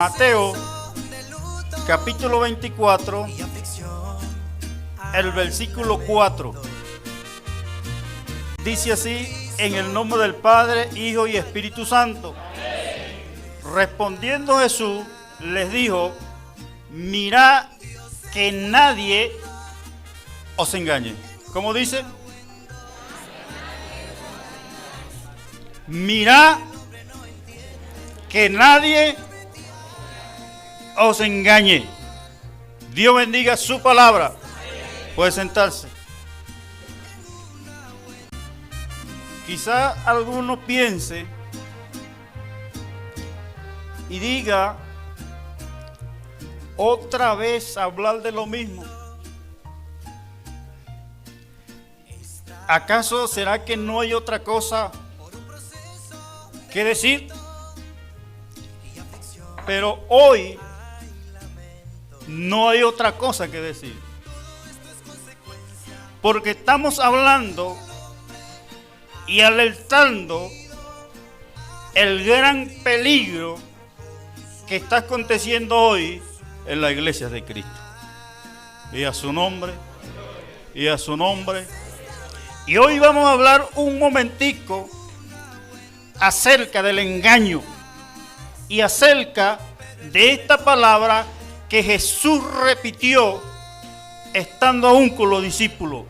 Mateo capítulo 24, el versículo 4. Dice así: en el nombre del Padre, Hijo y Espíritu Santo. Respondiendo Jesús, les dijo: mirad que nadie os engañe. ¿Cómo dice? Mirad que nadie os engañe. Dios bendiga su palabra. Puede sentarse. Quizá alguno piense y diga: otra vez hablar de lo mismo. ¿Acaso será que no hay otra cosa que decir? Pero hoy no hay otra cosa que decir, porque estamos hablando y alertando el gran peligro que está aconteciendo hoy en la iglesia de Cristo. Y a su nombre, y a su nombre. Y hoy vamos a hablar un momentico acerca del engaño y acerca de esta palabra que Jesús repitió estando aún con los discípulos.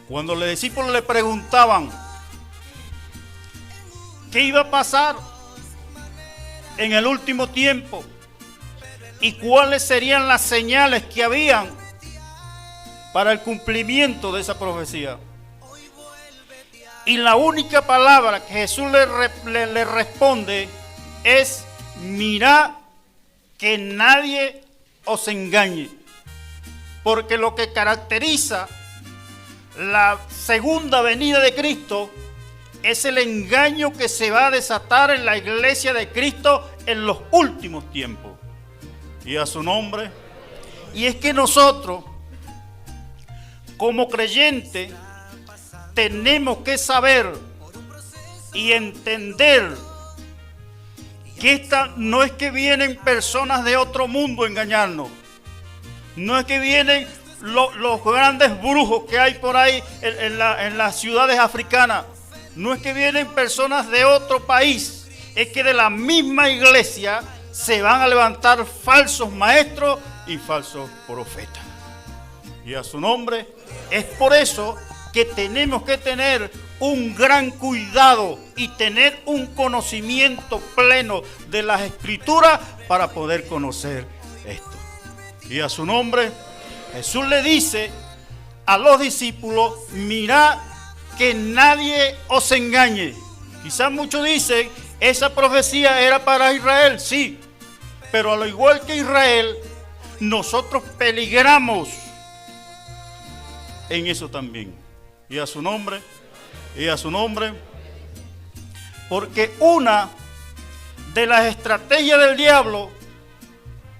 Cuando los discípulos le preguntaban qué iba a pasar en el último tiempo y cuáles serían las señales que habían para el cumplimiento de esa profecía. Y la única palabra que Jesús le responde es: mirad que nadie os engañe. Porque lo que caracteriza la segunda venida de Cristo es el engaño que se va a desatar en la iglesia de Cristo en los últimos tiempos. Y a su nombre. Y es que nosotros, como creyentes, tenemos que saber y entender que esta no es que vienen personas de otro mundo a engañarnos. No es que vienen los grandes brujos que hay por ahí en las ciudades africanas. No es que vienen personas de otro país. Es que de la misma iglesia se van a levantar falsos maestros y falsos profetas. Y a su nombre. Es por eso que tenemos que tener un gran cuidado y tener un conocimiento pleno de las Escrituras para poder conocer esto. Y a su nombre, Jesús le dice a los discípulos: mirad que nadie os engañe. Quizás muchos dicen: esa profecía era para Israel. Sí, pero al igual que Israel, nosotros peligramos en eso también. Y a su nombre. Y a su nombre, porque una de las estrategias del diablo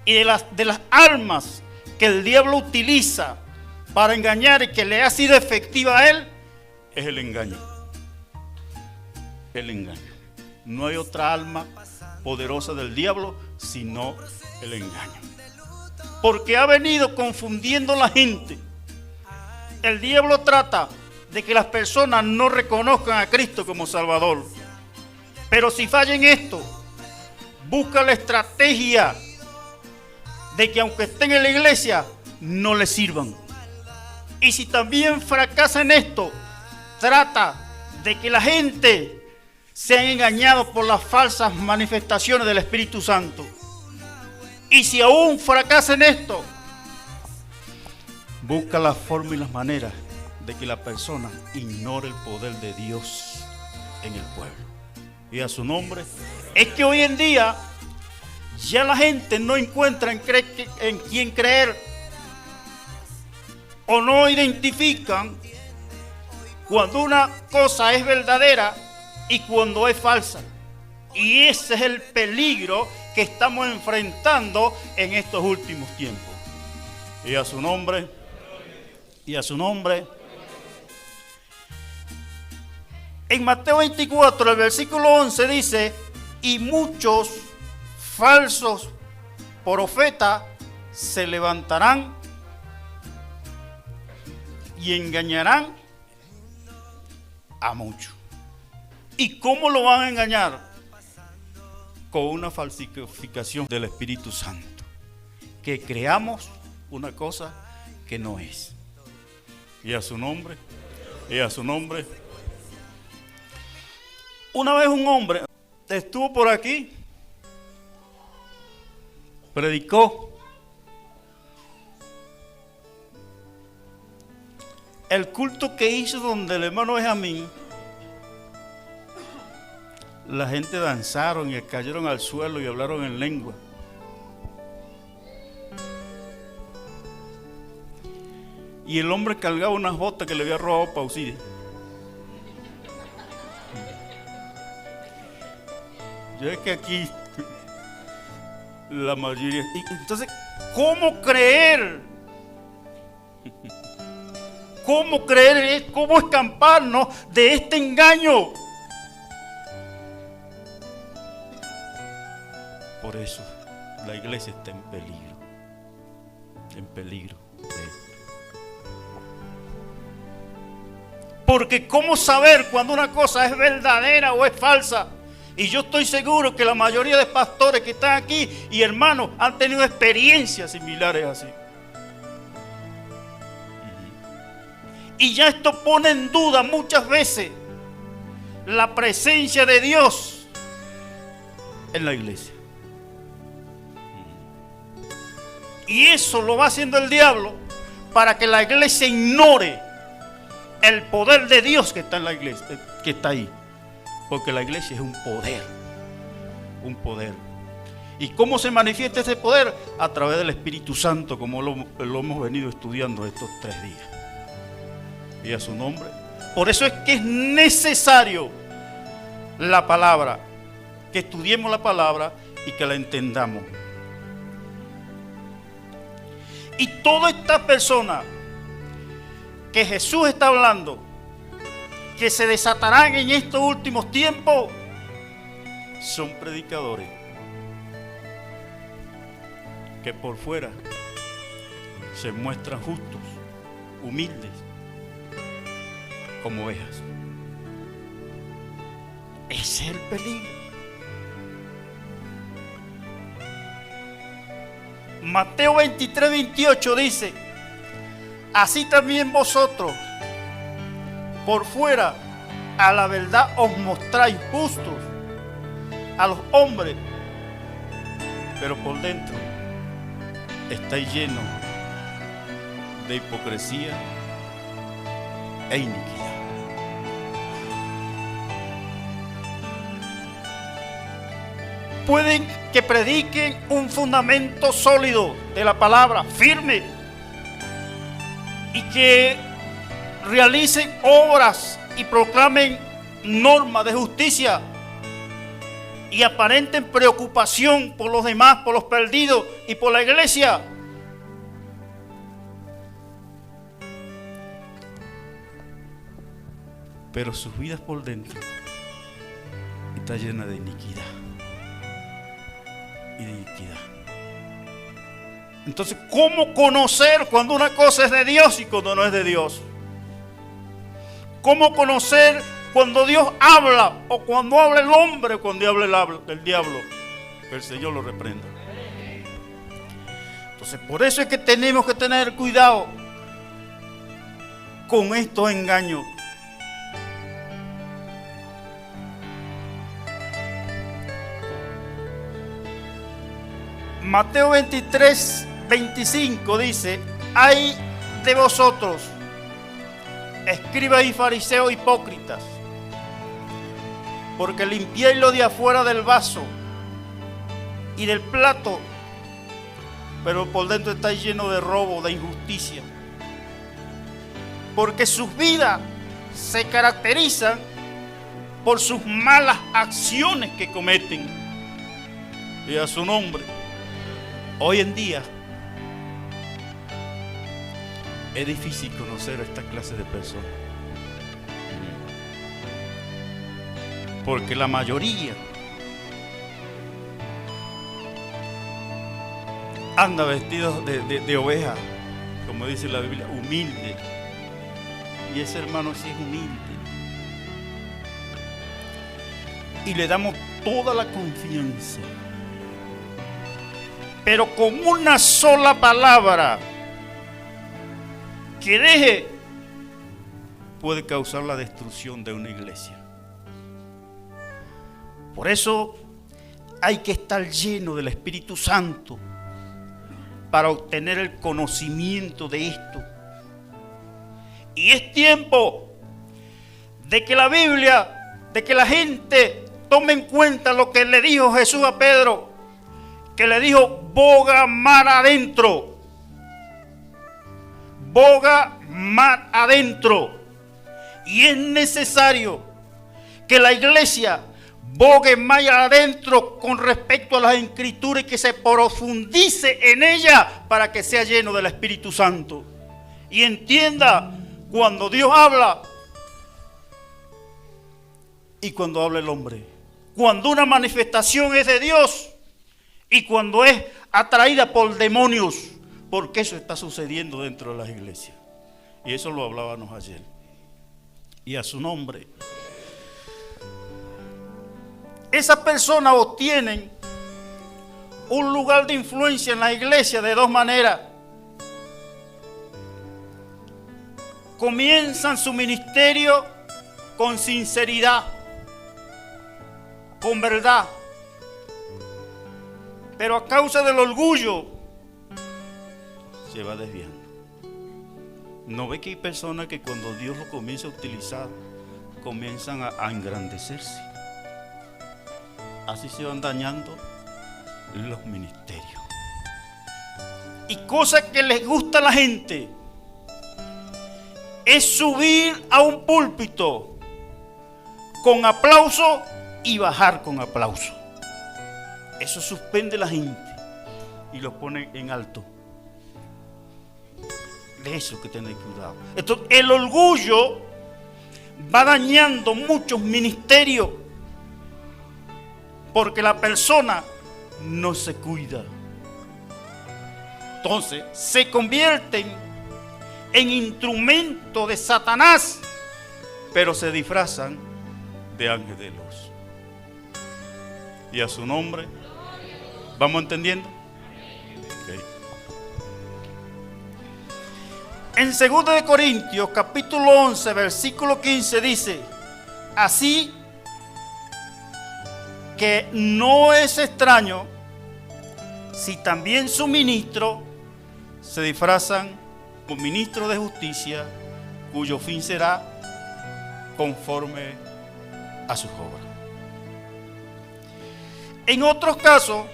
y de las armas que el diablo utiliza para engañar y que le ha sido efectiva a él es el engaño. El engaño. No hay otra arma poderosa del diablo sino el engaño. Porque ha venido confundiendo a la gente. El diablo trata de que las personas no reconozcan a Cristo como Salvador. Pero si falla en esto, busca la estrategia de que aunque estén en la iglesia, no le sirvan. Y si también fracasa en esto, trata de que la gente sea engañado por las falsas manifestaciones del Espíritu Santo. Y si aún fracasa en esto, busca la forma y las maneras de que la persona ignore el poder de Dios en el pueblo. Y a su nombre. Es que hoy en día ya la gente no encuentra en quién creer, o no identifican cuando una cosa es verdadera y cuando es falsa. Y ese es el peligro que estamos enfrentando en estos últimos tiempos. Y a su nombre. Y a su nombre. En Mateo 24, el versículo 11 dice: y muchos falsos profetas se levantarán y engañarán a muchos. ¿Y cómo lo van a engañar? Con una falsificación del Espíritu Santo, que creamos una cosa que no es. Y a su nombre, y a su nombre. Una vez un hombre estuvo por aquí, predicó. El culto que hizo donde el hermano Benjamín, la gente danzaron y cayeron al suelo y hablaron en lengua. Y el hombre cargaba unas botas que le había robado Pauside. Yo es que aquí la mayoría. Entonces, ¿cómo creer? ¿Cómo creer? ¿Cómo escamparnos de este engaño? Por eso la iglesia está en peligro. En peligro. Porque ¿cómo saber cuando una cosa es verdadera o es falsa? Y yo estoy seguro que la mayoría de pastores que están aquí y hermanos han tenido experiencias similares así. Y ya esto pone en duda muchas veces la presencia de Dios en la iglesia. Y eso lo va haciendo el diablo para que la iglesia ignore el poder de Dios que está en la iglesia, que está ahí. Porque la iglesia es un poder. Un poder. ¿Y cómo se manifiesta ese poder? A través del Espíritu Santo, como lo hemos venido estudiando estos 3 días. Y a su nombre. Por eso es que es necesario la palabra, que estudiemos la palabra y que la entendamos. Y toda esta persona que Jesús está hablando, que se desatarán en estos últimos tiempos, son predicadores que por fuera se muestran justos, humildes, como ovejas. Ese es el peligro. Mateo 23, 28 dice: así también vosotros, por fuera, a la verdad os mostráis justos a los hombres, pero por dentro estáis llenos de hipocresía e iniquidad. Pueden que prediquen un fundamento sólido de la palabra, firme, y que realicen obras y proclamen normas de justicia y aparenten preocupación por los demás, por los perdidos y por la iglesia. Pero sus vidas por dentro está llena de iniquidad y de iniquidad. Entonces, ¿cómo conocer cuando una cosa es de Dios y cuando no es de Dios? ¿Cómo conocer cuando Dios habla o cuando habla el hombre o cuando habla el diablo? Que el Señor lo reprenda. Entonces, por eso es que tenemos que tener cuidado con estos engaños. Mateo 23, 25 dice: ay de vosotros, escribas y fariseos hipócritas, porque limpiáis lo de afuera del vaso y del plato, pero por dentro estáis llenos de robo, de injusticia. Porque sus vidas se caracterizan por sus malas acciones que cometen. Y a su nombre. Hoy en día es difícil conocer a esta clase de personas, porque la mayoría anda vestido de oveja, como dice la Biblia, humilde. Y ese hermano sí es humilde. Y le damos toda la confianza. Pero con una sola palabra que deje, puede causar la destrucción de una iglesia. Por eso hay que estar lleno del Espíritu Santo para obtener el conocimiento de esto. Y es tiempo de que la Biblia, de que la gente tome en cuenta lo que le dijo Jesús a Pedro, que le dijo: boga mar adentro. Boga mar adentro. Y es necesario que la iglesia bogue más adentro con respecto a las escrituras y que se profundice en ellas para que sea lleno del Espíritu Santo. Y entienda cuando Dios habla y cuando habla el hombre. Cuando una manifestación es de Dios y cuando es atraída por demonios. Porque eso está sucediendo dentro de las iglesias. Y eso lo hablábamos ayer. Y a su nombre. Esas personas obtienen un lugar de influencia en la iglesia de dos maneras. Comienzan su ministerio con sinceridad, con verdad. Pero a causa del orgullo se va desviando. ¿No ve que hay personas que cuando Dios lo comienza a utilizar comienzan a engrandecerse? Así se van dañando los ministerios. Y cosa que les gusta a la gente es subir a un púlpito con aplauso y bajar con aplauso. Eso suspende a la gente y los pone en alto. De eso que tenéis cuidado. Entonces, el orgullo va dañando muchos ministerios porque la persona no se cuida. Entonces, se convierten en instrumento de Satanás, pero se disfrazan de ángel de luz. Y a su nombre, ¿vamos entendiendo? Okay. En 2 de Corintios, capítulo 11, versículo 15 dice: así que no es extraño si también sus ministros se disfrazan como ministros de justicia, cuyo fin será conforme a sus obras. En otros casos,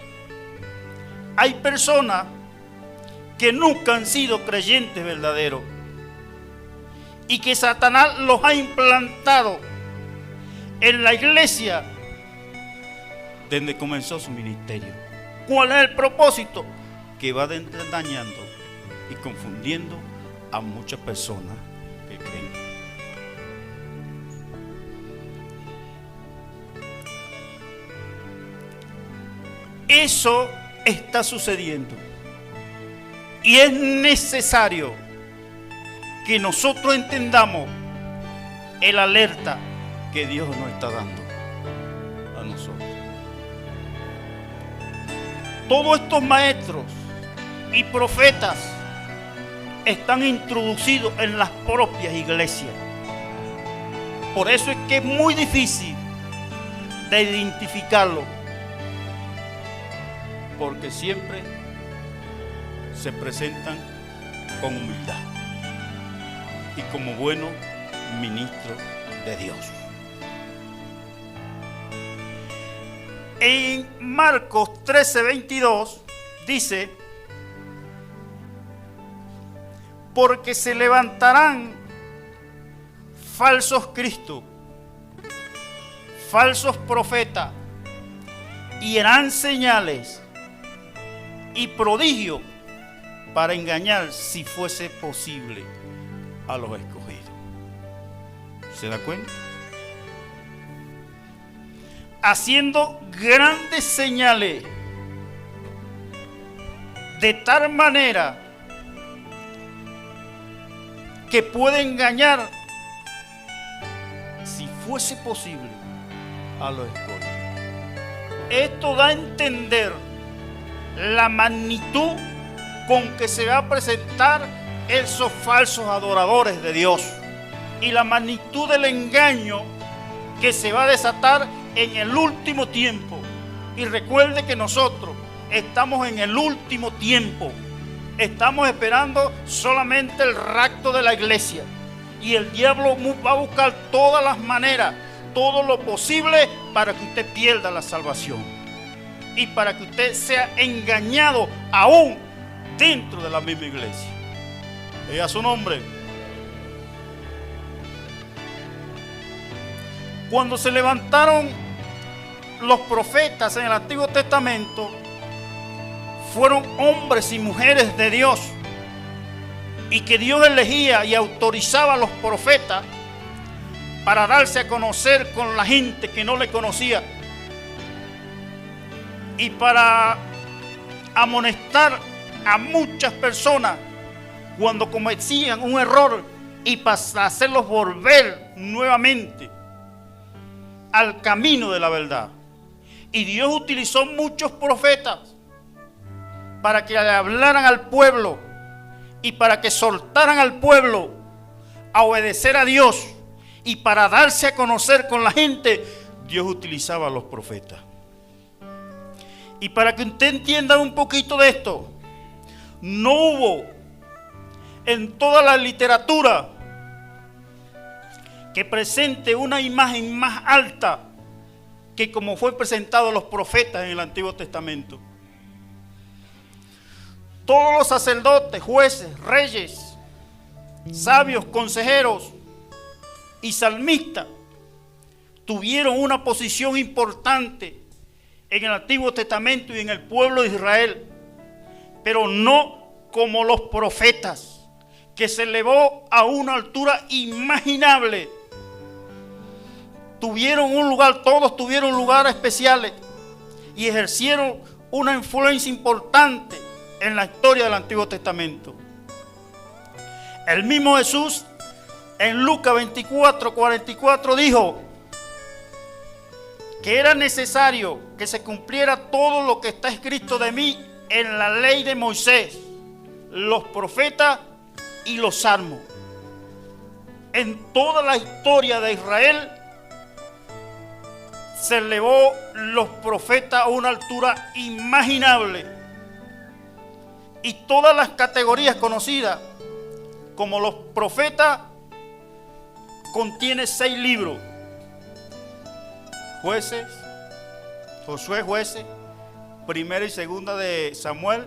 hay personas que nunca han sido creyentes verdaderos y que Satanás los ha implantado en la iglesia desde comenzó su ministerio. ¿Cuál es el propósito? Que va dañando y confundiendo a muchas personas que creen. Eso está sucediendo. Y es necesario que nosotros entendamos el alerta que Dios nos está dando a nosotros. Todos estos maestros y profetas están introducidos en las propias iglesias. Por eso es que es muy difícil de identificarlo, porque siempre se presentan con humildad y como buenos ministros de Dios. En Marcos 13:22 dice: porque se levantarán falsos cristos, falsos profetas, y harán señales y prodigios para engañar, si fuese posible, a los escogidos. ¿Se da cuenta? Haciendo grandes señales de tal manera que puede engañar, si fuese posible, a los escogidos. Esto da a entender la magnitud con que se va a presentar esos falsos adoradores de Dios y la magnitud del engaño que se va a desatar en el último tiempo. Y recuerde que nosotros estamos en el último tiempo. Estamos esperando solamente el rapto de la iglesia. Y el diablo va a buscar todas las maneras, todo lo posible para que usted pierda la salvación. Y para que usted sea engañado aún dentro de la misma iglesia. A su nombre. Cuando se levantaron los profetas en el Antiguo Testamento, fueron hombres y mujeres de Dios, y que Dios elegía y autorizaba a los profetas para darse a conocer con la gente que no le conocía, y para amonestar a muchas personas cuando cometían un error y para hacerlos volver nuevamente al camino de la verdad. Y Dios utilizó muchos profetas para que le hablaran al pueblo y para que soltaran al pueblo a obedecer a Dios, y para darse a conocer con la gente, Dios utilizaba a los profetas. Y para que usted entienda un poquito de esto, no hubo en toda la literatura que presente una imagen más alta que como fue presentado a los profetas en el Antiguo Testamento. Todos los sacerdotes, jueces, reyes, sabios, consejeros y salmistas tuvieron una posición importante en el Antiguo Testamento y en el pueblo de Israel, pero no como los profetas, que se elevó a una altura inimaginable. Tuvieron un lugar, todos tuvieron lugares especiales y ejercieron una influencia importante en la historia del Antiguo Testamento. El mismo Jesús en Lucas 24:44 dijo que era necesario que se cumpliera todo lo que está escrito de mí en la ley de Moisés, los profetas y los salmos. En toda la historia de Israel se elevó los profetas a una altura inimaginable, y todas las categorías conocidas como los profetas contiene 6 libros: Jueces, Josué, Jueces, Primera y Segunda de Samuel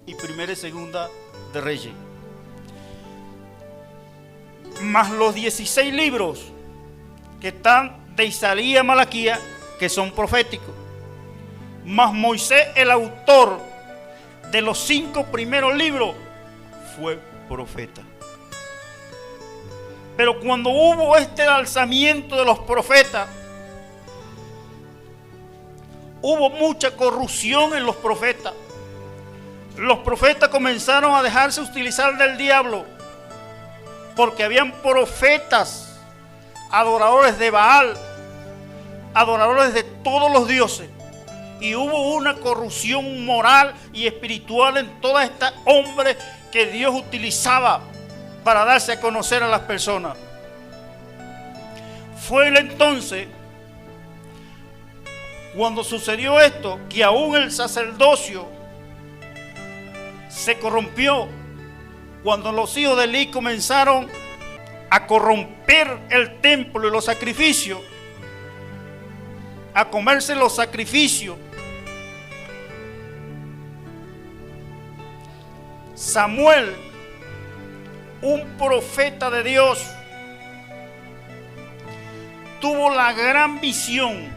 y Primera y Segunda de Reyes, más los 16 libros que están de Isaías a Malaquías, que son proféticos, más Moisés, el autor de los 5 primeros libros, fue profeta. Pero cuando hubo este alzamiento de los profetas, hubo mucha corrupción en los profetas. Los profetas comenzaron a dejarse utilizar del diablo, porque habían profetas adoradores de Baal, adoradores de todos los dioses, y hubo una corrupción moral y espiritual en todos estos hombres que Dios utilizaba para darse a conocer a las personas. Fue entonces cuando sucedió esto, que aún el sacerdocio se corrompió, cuando los hijos de Elí comenzaron a corromper el templo y los sacrificios, a comerse los sacrificios. Samuel, un profeta de Dios, tuvo la gran visión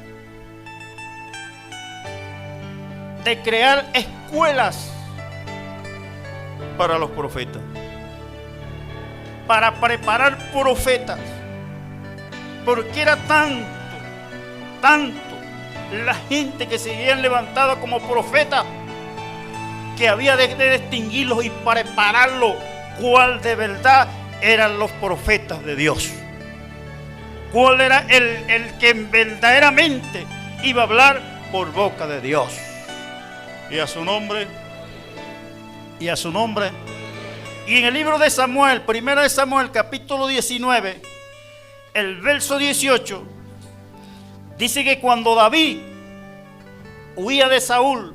de crear escuelas para los profetas, para preparar profetas, porque era tanto la gente que se habían levantado como profetas, que había de distinguirlos y prepararlos cuál de verdad eran los profetas de Dios. Cuál era el que verdaderamente iba a hablar por boca de Dios. Y a su nombre. Y a su nombre. Y en el libro de Samuel, 1 de Samuel, capítulo 19, el verso 18, dice que cuando David huía de Saúl,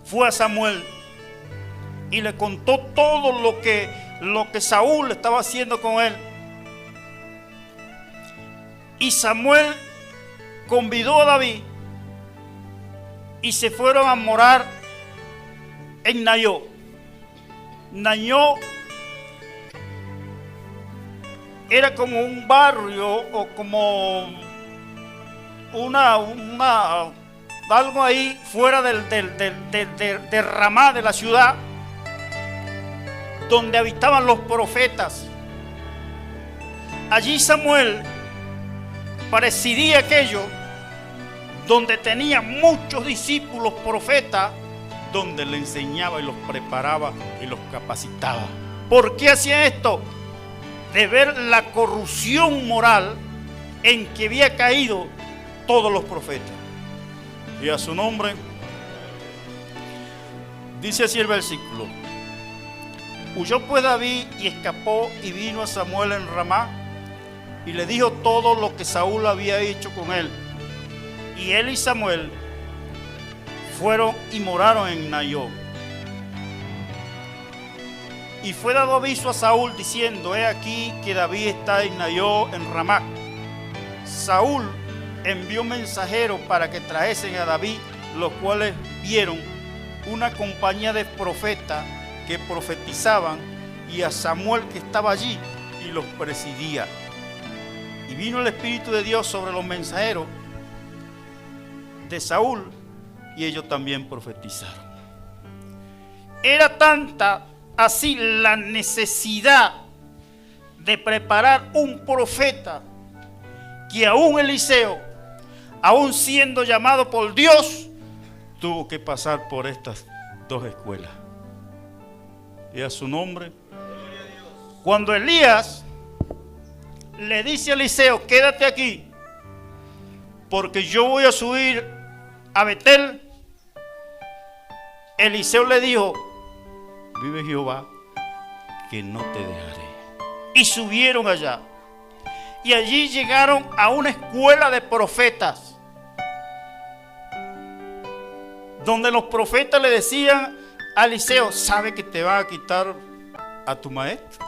fue a Samuel y le contó todo lo que Saúl estaba haciendo con él. Y Samuel convidó a David y se fueron a morar en Nayot. Nayot era como un barrio o como algo ahí fuera del Ramá de la ciudad, donde habitaban los profetas. Allí Samuel presidía aquello, donde tenía muchos discípulos profetas, donde le enseñaba y los preparaba y los capacitaba. ¿Por qué hacía esto? De ver la corrupción moral en que había caído todos los profetas. Y a su nombre, dice así el versículo: huyó pues David y escapó y vino a Samuel en Ramá y le dijo todo lo que Saúl había hecho con él. Y él y Samuel fueron y moraron en Nayot. Y fue dado aviso a Saúl diciendo: he aquí que David está en Nayot en Ramá. Saúl envió mensajeros para que trajesen a David, los cuales vieron una compañía de profetas que profetizaban, y a Samuel que estaba allí y los presidía. Y vino el Espíritu de Dios sobre los mensajeros de Saúl, y ellos también profetizaron. Era tanta así la necesidad de preparar un profeta, que aún Eliseo, aún siendo llamado por Dios, tuvo que pasar por estas dos escuelas. Y a su nombre, cuando Elías le dice a Eliseo: quédate aquí, porque yo voy a subir a Betel, Eliseo le dijo: vive Jehová, que no te dejaré. Y subieron allá. Y allí llegaron a una escuela de profetas, donde los profetas le decían a Eliseo: ¿sabe que te va a quitar a tu maestro?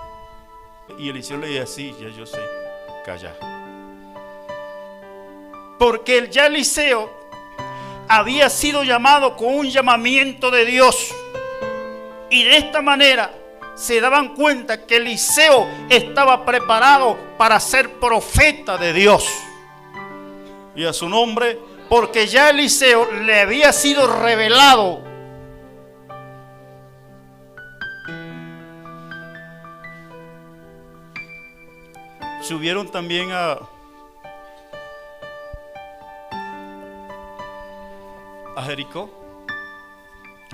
Y Eliseo le decía: sí, ya yo sé, calla. Porque ya Eliseo había sido llamado con un llamamiento de Dios. Y de esta manera se daban cuenta que Eliseo estaba preparado para ser profeta de Dios. Y a su nombre, porque ya Eliseo le había sido revelado subieron también a Jericó.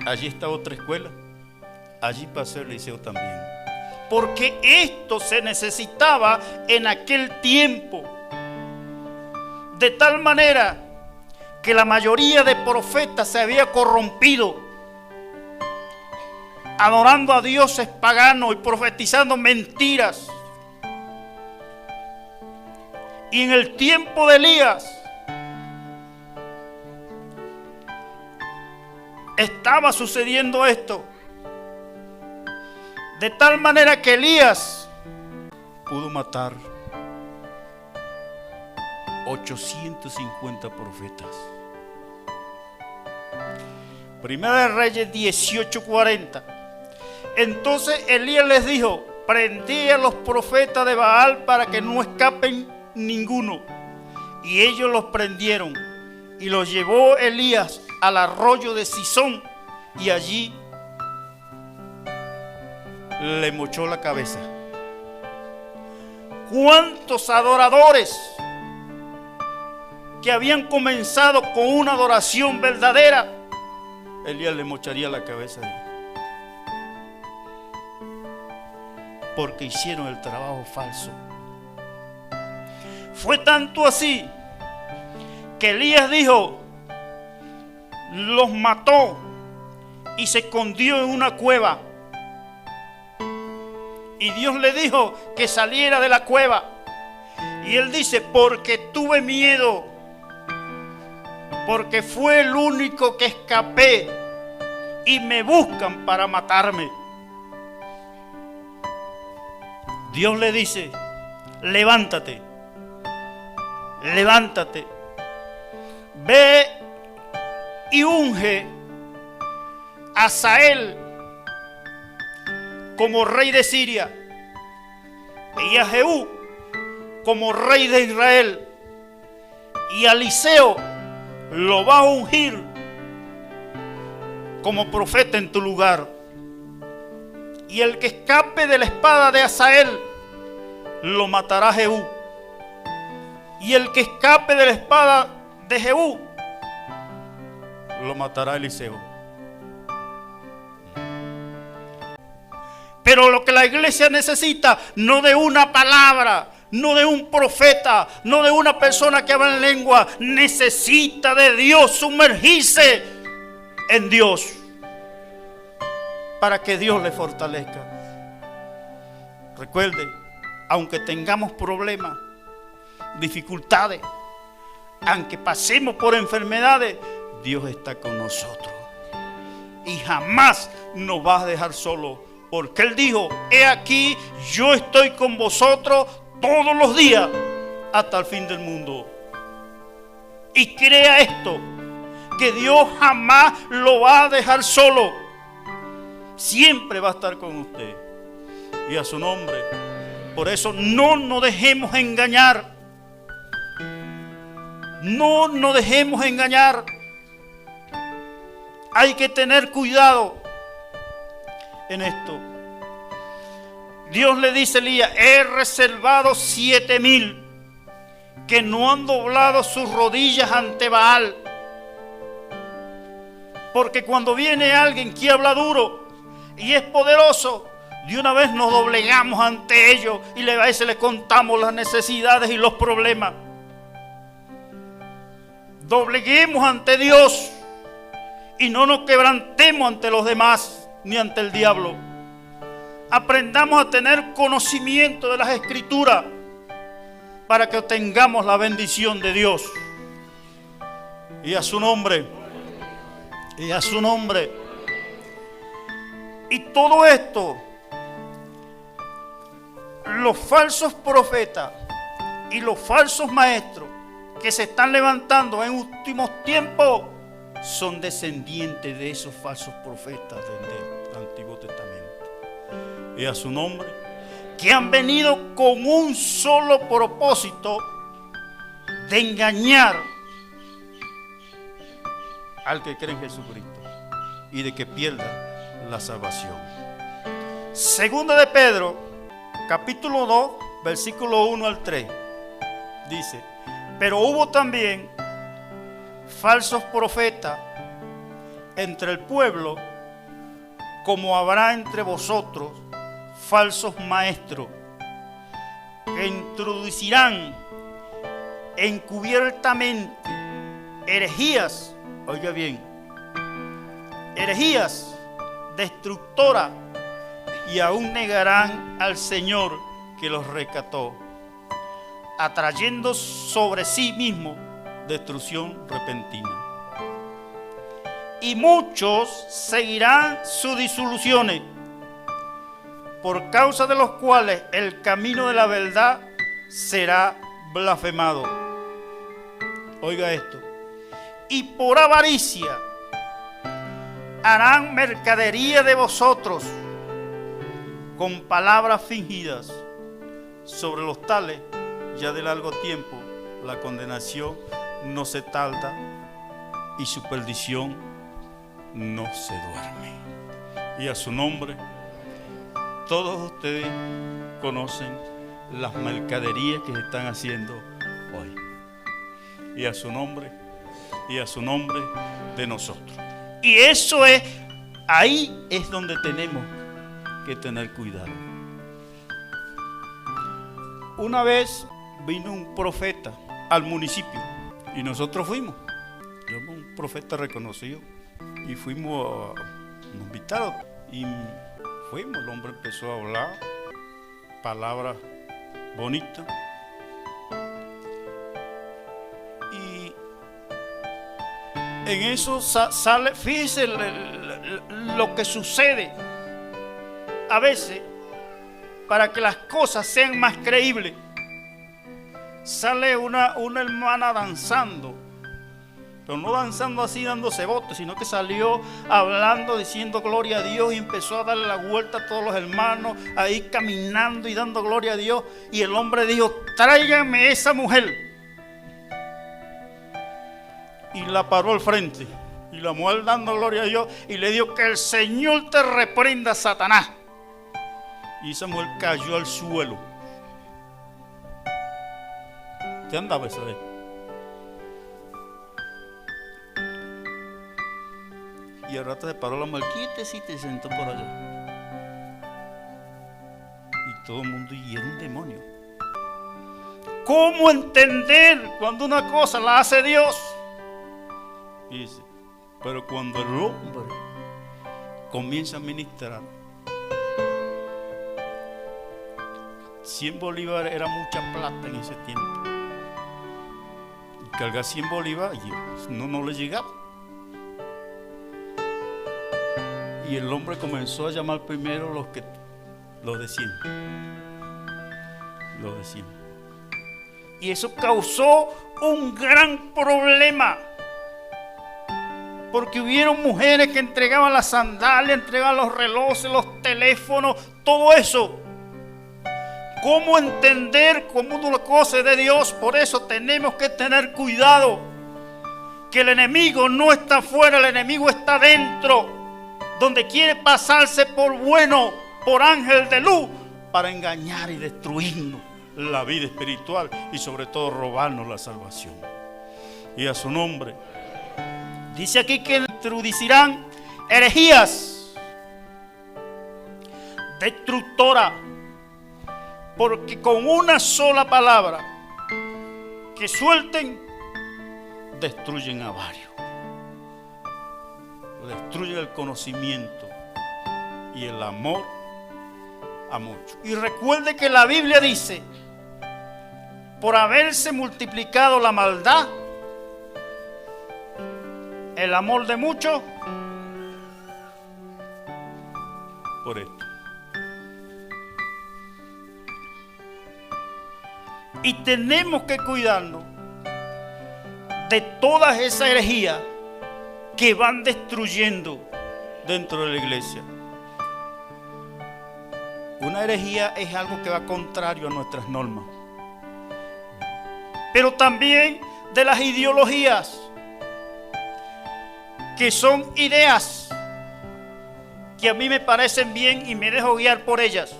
Allí está otra escuela. Allí pasó Eliseo también. Porque esto se necesitaba en aquel tiempo. De tal manera que la mayoría de profetas se había corrompido, adorando a dioses paganos y profetizando mentiras. Y en el tiempo de Elías estaba sucediendo esto. De tal manera que Elías pudo matar 850 profetas. Primera de Reyes 18:40. Entonces Elías les dijo: prendí a los profetas de Baal para que no escapen ninguno. Y ellos los prendieron, y los llevó Elías al arroyo de Sison, y allí le mochó la cabeza. ¿Cuántos adoradores que habían comenzado con una adoración verdadera Elías le mocharía la cabeza ahí. Porque hicieron el trabajo falso. Fue tanto así que Elías dijo, los mató y se escondió en una cueva. Y Dios le dijo que saliera de la cueva. Y él dice, porque tuve miedo, porque fue el único que escapé y me buscan para matarme. Dios le dice, levántate, levántate, ve y unge a Hazael como rey de Siria y a Jehú como rey de Israel, y a Eliseo lo va a ungir como profeta en tu lugar. Y el que escape de la espada de Hazael lo matará Jehú, y el que escape de la espada de Jehú lo matará Eliseo. Pero lo que la iglesia necesita, no de una palabra, no de un profeta, no de una persona que habla en lengua, necesita de Dios, sumergirse en Dios para que Dios le fortalezca. Recuerde, aunque tengamos problemas, dificultades, aunque pasemos por enfermedades, Dios está con nosotros y jamás nos va a dejar solos, porque Él dijo, he aquí, yo estoy con vosotros todos los días hasta el fin del mundo. Y crea esto, que Dios jamás lo va a dejar solo, siempre va a estar con usted. Y a su nombre, por eso no nos dejemos engañar, no nos dejemos engañar. Hay que tener cuidado en esto. Dios le dice a Elías, he reservado 7,000 que no han doblado sus rodillas ante Baal. Porque cuando viene alguien que habla duro y es poderoso, de una vez nos doblegamos ante ellos y a veces le contamos las necesidades y los problemas. Dobleguemos ante Dios y no nos quebrantemos ante los demás ni ante el diablo. Aprendamos a tener conocimiento de las Escrituras para que obtengamos la bendición de Dios. Y a su nombre. Y a su nombre. Y todo esto, los falsos profetas y los falsos maestros que se están levantando en últimos tiempos son descendientes de esos falsos profetas del Antiguo Testamento. Y a su nombre, que han venido con un solo propósito de engañar al que cree en Jesucristo y de que pierda la salvación. Segunda de Pedro, capítulo 2, versículo 1 al 3, dice, pero hubo también falsos profetas entre el pueblo, como habrá entre vosotros falsos maestros, que introducirán encubiertamente herejías, oiga bien, herejías destructoras, y aún negarán al Señor que los rescató, atrayendo sobre sí mismo destrucción repentina. Y muchos seguirán sus disoluciones, por causa de los cuales el camino de la verdad será blasfemado. Oiga esto. Y por avaricia harán mercadería de vosotros con palabras fingidas. Sobre los tales, ya de largo tiempo, la condenación no se tarda y su perdición no se duerme. Y a su nombre, todos ustedes conocen las mercaderías que se están haciendo hoy. Y a su nombre de nosotros. Y ahí es donde tenemos que tener cuidado. Una vez vino un profeta al municipio y nosotros fuimos. Yo era un profeta reconocido y fuimos, nos invitaron y fuimos. El hombre empezó a hablar palabras bonitas y en eso sale, fíjese lo que sucede a veces para que las cosas sean más creíbles. Sale una hermana danzando, pero no danzando así dándose botes, sino que salió hablando, diciendo gloria a Dios, y empezó a darle la vuelta a todos los hermanos, ahí caminando y dando gloria a Dios. Y el hombre dijo: tráiganme esa mujer. Y la paró al frente, y la mujer dando gloria a Dios, y le dijo: que el Señor te reprenda, Satanás. Y esa mujer cayó al suelo. ¿Qué andaba esa vez? Y al rato se paró la mujer, quítese, y te sentó por allá. Y todo el mundo, y era un demonio. ¿Cómo entender cuando una cosa la hace Dios? Y dice, pero cuando el hombre comienza a ministrar, 100 bolívares era mucha plata en ese tiempo. Y cargar 100 bolívares no le llegaba. Y el hombre comenzó a llamar primero los de 100. Los de 100. Y eso causó un gran problema. Porque hubieron mujeres que entregaban las sandalias, entregaban los relojes, los teléfonos, todo eso. ¿Cómo entender cómo una cosa es de Dios? Por eso tenemos que tener cuidado. Que el enemigo no está afuera, el enemigo está dentro. Donde quiere pasarse por bueno, por ángel de luz, para engañar y destruirnos la vida espiritual y sobre todo robarnos la salvación. Y a su nombre. Dice aquí que introducirán herejías destructoras, porque con una sola palabra que suelten, destruyen a varios. Destruyen el conocimiento y el amor a muchos. Y recuerde que la Biblia dice, por haberse multiplicado la maldad, el amor de muchos, por esto. Y tenemos que cuidarnos de todas esas herejías que van destruyendo dentro de la iglesia. Una herejía es algo que va contrario a nuestras normas. Pero también de las ideologías, que son ideas que a mí me parecen bien y me dejo guiar por ellas.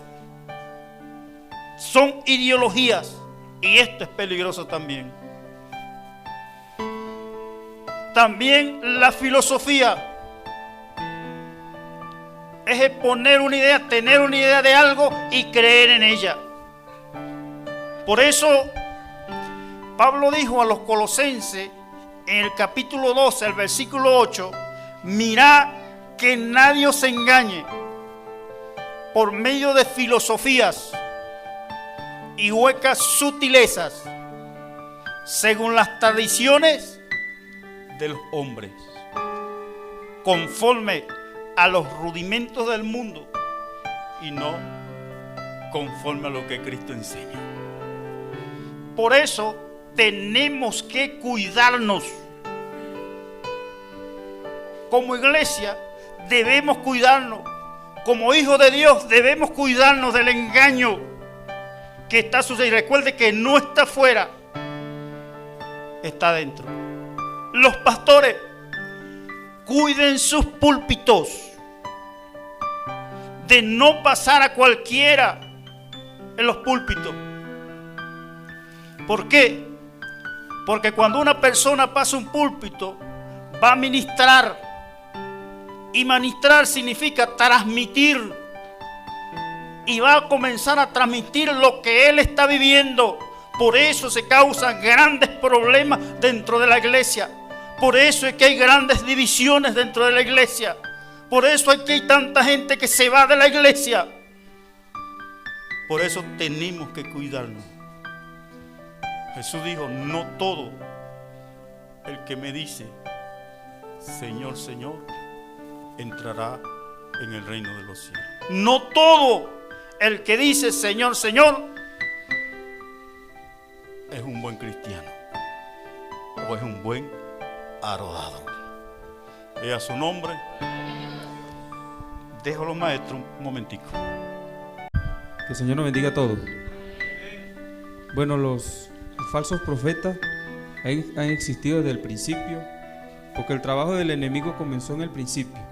Son ideologías, y esto es peligroso también. También la filosofía es exponer una idea, tener una idea de algo y creer en ella. Por eso Pablo dijo a los colosenses en el capítulo 12, el versículo 8, mirad que nadie os engañe por medio de filosofías y huecas sutilezas, según las tradiciones de los hombres, conforme a los rudimentos del mundo y no conforme a lo que Cristo enseña. Por eso tenemos que cuidarnos. Como iglesia debemos cuidarnos. Como hijos de Dios debemos cuidarnos del engaño que está sucediendo. Recuerde que no está afuera, está dentro. Los pastores, cuiden sus púlpitos de no pasar a cualquiera en los púlpitos. ¿Por qué? Porque cuando una persona pasa un púlpito, va a ministrar, Y ministrar significa transmitir. Y va a comenzar a transmitir lo que él está viviendo. Por eso se causan grandes problemas dentro de la iglesia. Por eso es que hay grandes divisiones dentro de la iglesia. Por eso es que hay tanta gente que se va de la iglesia. Por eso tenemos que cuidarnos. Jesús dijo, no todo el que me dice, Señor, Señor, entrará en el reino de los cielos. No todo el que dice, Señor, Señor, es un buen cristiano o es un buen adorador. A su nombre. Dejo a los maestros un momentico. Que el Señor nos bendiga a todos. Bueno, los falsos profetas han existido desde el principio, porque el trabajo del enemigo comenzó en el principio.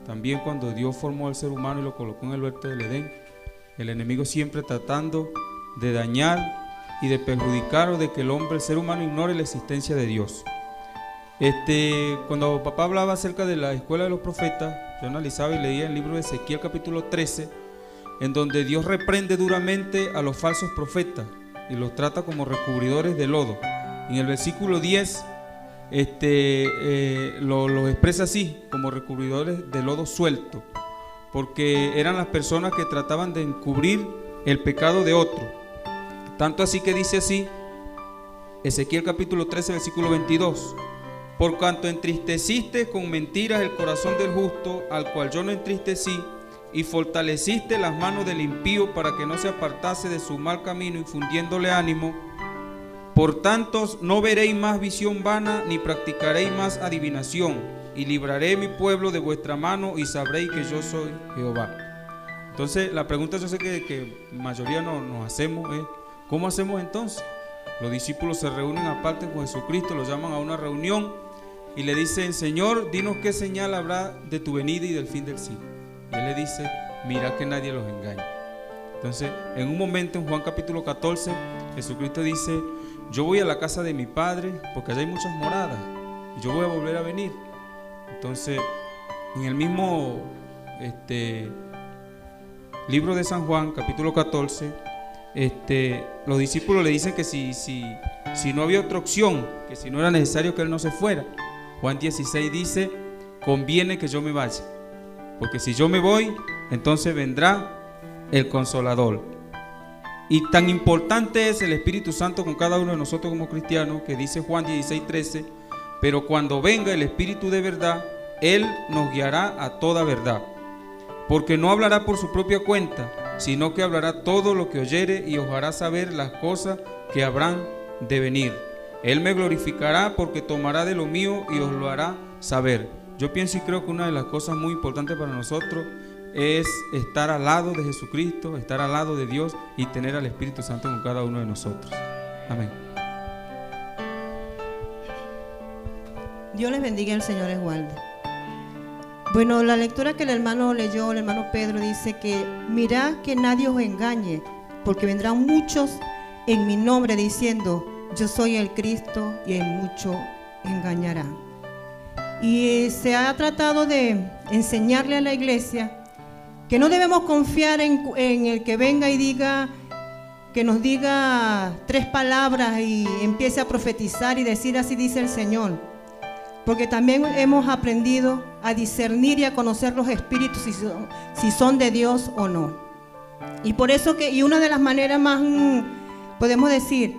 También cuando Dios formó al ser humano y lo colocó en el huerto del Edén, el enemigo siempre tratando de dañar y de perjudicar o de que el ser humano ignore la existencia de Dios. Cuando papá hablaba acerca de la escuela de los profetas, yo analizaba y leía el libro de Ezequiel capítulo 13, en donde Dios reprende duramente a los falsos profetas y los trata como recubridores de lodo. En el versículo 10 lo expresa así, como recubridores de lodo suelto, porque eran las personas que trataban de encubrir el pecado de otro. Tanto así que dice así, Ezequiel capítulo 13 versículo 22: por cuanto entristeciste con mentiras el corazón del justo, al cual yo no entristecí, y fortaleciste las manos del impío para que no se apartase de su mal camino, infundiéndole ánimo, por tanto no veréis más visión vana, ni practicaréis más adivinación, y libraré mi pueblo de vuestra mano, y sabréis que yo soy Jehová. Entonces la pregunta yo sé que mayoría nos hacemos es, ¿cómo hacemos entonces? Los discípulos se reúnen aparte con Jesucristo, lo llaman a una reunión y le dicen, Señor, dinos qué señal habrá de tu venida y del fin del siglo. Y él le dice, mira que nadie los engañe. Entonces, en un momento en Juan capítulo 14, Jesucristo dice, yo voy a la casa de mi Padre porque allá hay muchas moradas y yo voy a volver a venir. Entonces, en el mismo libro de San Juan, capítulo 14, los discípulos le dicen que si no había otra opción, que si no era necesario que él no se fuera. Juan 16 dice, conviene que yo me vaya, porque si yo me voy, entonces vendrá el Consolador. Y tan importante es el Espíritu Santo con cada uno de nosotros como cristianos, que dice Juan 16:13, pero cuando venga el Espíritu de verdad, Él nos guiará a toda verdad, porque no hablará por su propia cuenta, sino que hablará todo lo que oyere y os hará saber las cosas que habrán de venir. Él me glorificará porque tomará de lo mío y os lo hará saber. Yo pienso y creo que una de las cosas muy importantes para nosotros es estar al lado de Jesucristo, estar al lado de Dios y tener al Espíritu Santo con cada uno de nosotros. Amén. Dios les bendiga, el Señor es guarde. Bueno, la lectura que el hermano leyó, el hermano Pedro, dice que mirad que nadie os engañe, porque vendrán muchos en mi nombre diciendo, yo soy el Cristo, y en mucho engañarán. Y se ha tratado de enseñarle a la iglesia que no debemos confiar en el que venga y diga, que nos diga 3 palabras y empiece a profetizar y decir así dice el Señor. Porque también hemos aprendido a discernir y a conocer los espíritus si son de Dios o no. Y por eso y una de las maneras más, podemos decir,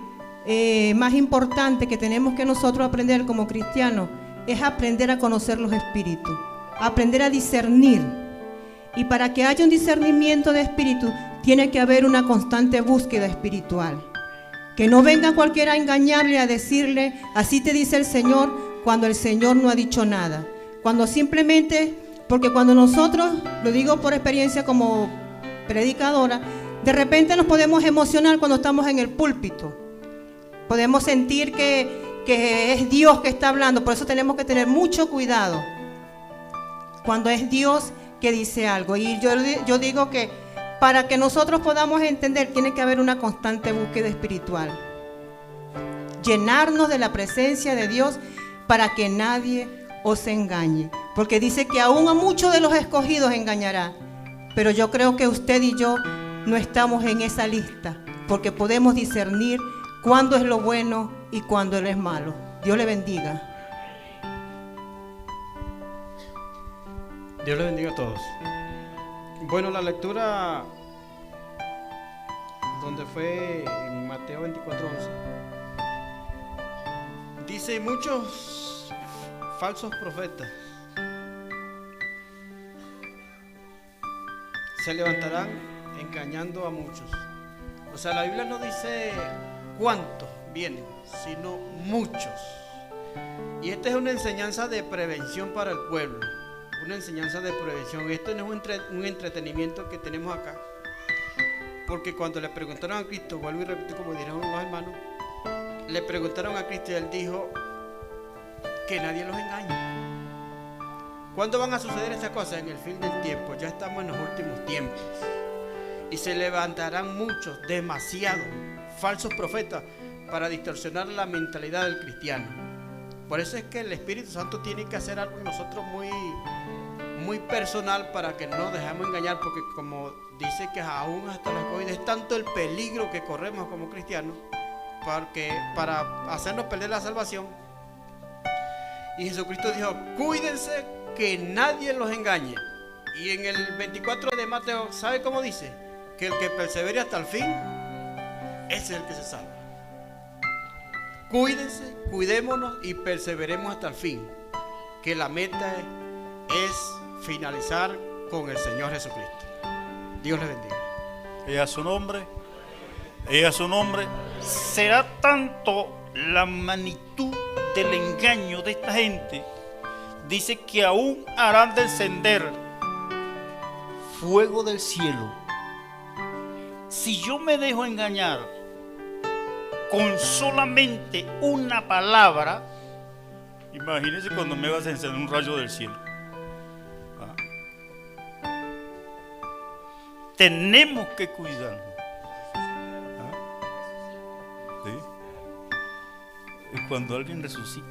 más importante que tenemos que nosotros aprender como cristianos es aprender a conocer los espíritus, aprender a discernir. Y para que haya un discernimiento de espíritu tiene que haber una constante búsqueda espiritual. Que no venga cualquiera a engañarle, a decirle, así te dice el Señor, cuando el Señor no ha dicho nada. Cuando simplemente, porque cuando nosotros, lo digo por experiencia como predicadora, de repente nos podemos emocionar cuando estamos en el púlpito. Podemos sentir que es Dios que está hablando, por eso tenemos que tener mucho cuidado cuando es Dios que dice algo. Y yo digo que para que nosotros podamos entender, tiene que haber una constante búsqueda espiritual. Llenarnos de la presencia de Dios para que nadie os engañe. porque dice que aún a muchos de los escogidos engañará. Pero yo creo que usted y yo no estamos en esa lista, porque podemos discernir cuándo es lo bueno y cuándo es malo. Dios le bendiga. Dios les bendiga a todos. Bueno, la lectura donde fue en Mateo 24:11 dice: muchos falsos profetas se levantarán engañando a muchos. O sea, la Biblia no dice cuántos vienen, sino muchos. Y esta es una enseñanza de prevención para el pueblo. Una enseñanza de prevención. Esto no es un entretenimiento que tenemos acá, porque cuando le preguntaron a Cristo, vuelvo y repito como dijeron los hermanos, le preguntaron a Cristo y él dijo que nadie los engañe. ¿Cuándo van a suceder estas cosas? En el fin del tiempo. Ya estamos en los últimos tiempos y se levantarán muchos, demasiados falsos profetas para distorsionar la mentalidad del cristiano. Por eso es que el Espíritu Santo tiene que hacer algo en nosotros muy personal para que no nos dejemos engañar, porque como dice que aún hasta los escogidos es tanto el peligro que corremos como cristianos para hacernos perder la salvación. Y Jesucristo dijo: cuídense que nadie los engañe. Y en el 24 de Mateo, ¿sabe cómo dice? Que el que persevere hasta el fin, ese es el que se salva. Cuídense, cuidémonos y perseveremos hasta el fin, que la meta es finalizar con el Señor Jesucristo. Dios les bendiga. Y a su nombre, será tanto la magnitud del engaño de esta gente, dice que aún harán descender fuego del cielo. Si yo me dejo engañar con solamente una palabra, imagínense cuando me vas a encender un rayo del cielo. Tenemos que cuidarnos. ¿Sí? Es cuando alguien resucite.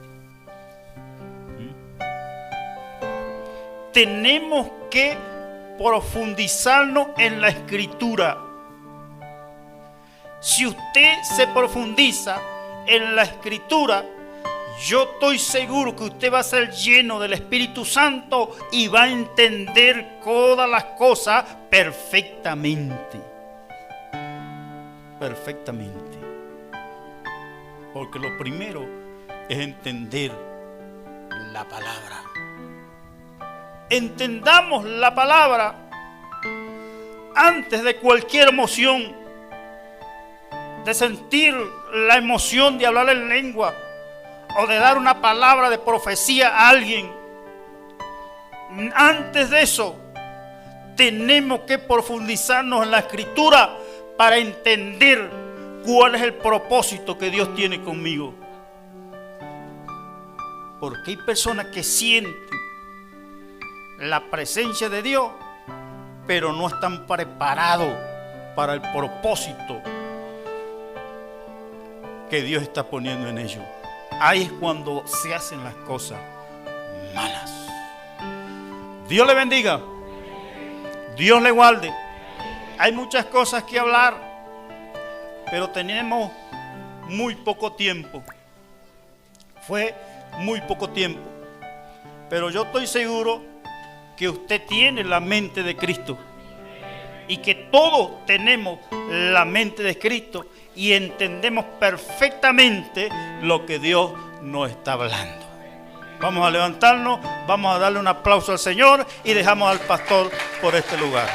Tenemos que profundizarnos en la Escritura. Si usted se profundiza en la Escritura, yo estoy seguro que usted va a ser lleno del Espíritu Santo y va a entender todas las cosas perfectamente. Perfectamente. Porque lo primero es entender la palabra. Entendamos la palabra antes de cualquier emoción, de sentir la emoción de hablar en lengua o de dar una palabra de profecía a alguien. Antes de eso, tenemos que profundizarnos en la Escritura para entender cuál es el propósito que Dios tiene conmigo. Porque hay personas que sienten la presencia de Dios, pero no están preparados para el propósito que Dios está poniendo en ellos. Ahí es cuando se hacen las cosas malas. Dios le bendiga. Dios le guarde. Hay muchas cosas que hablar, pero tenemos muy poco tiempo. Fue muy poco tiempo. Pero yo estoy seguro que usted tiene la mente de Cristo y que todos tenemos la mente de Cristo y entendemos perfectamente lo que Dios nos está hablando. Vamos a levantarnos, vamos a darle un aplauso al Señor y dejamos al pastor por este lugar.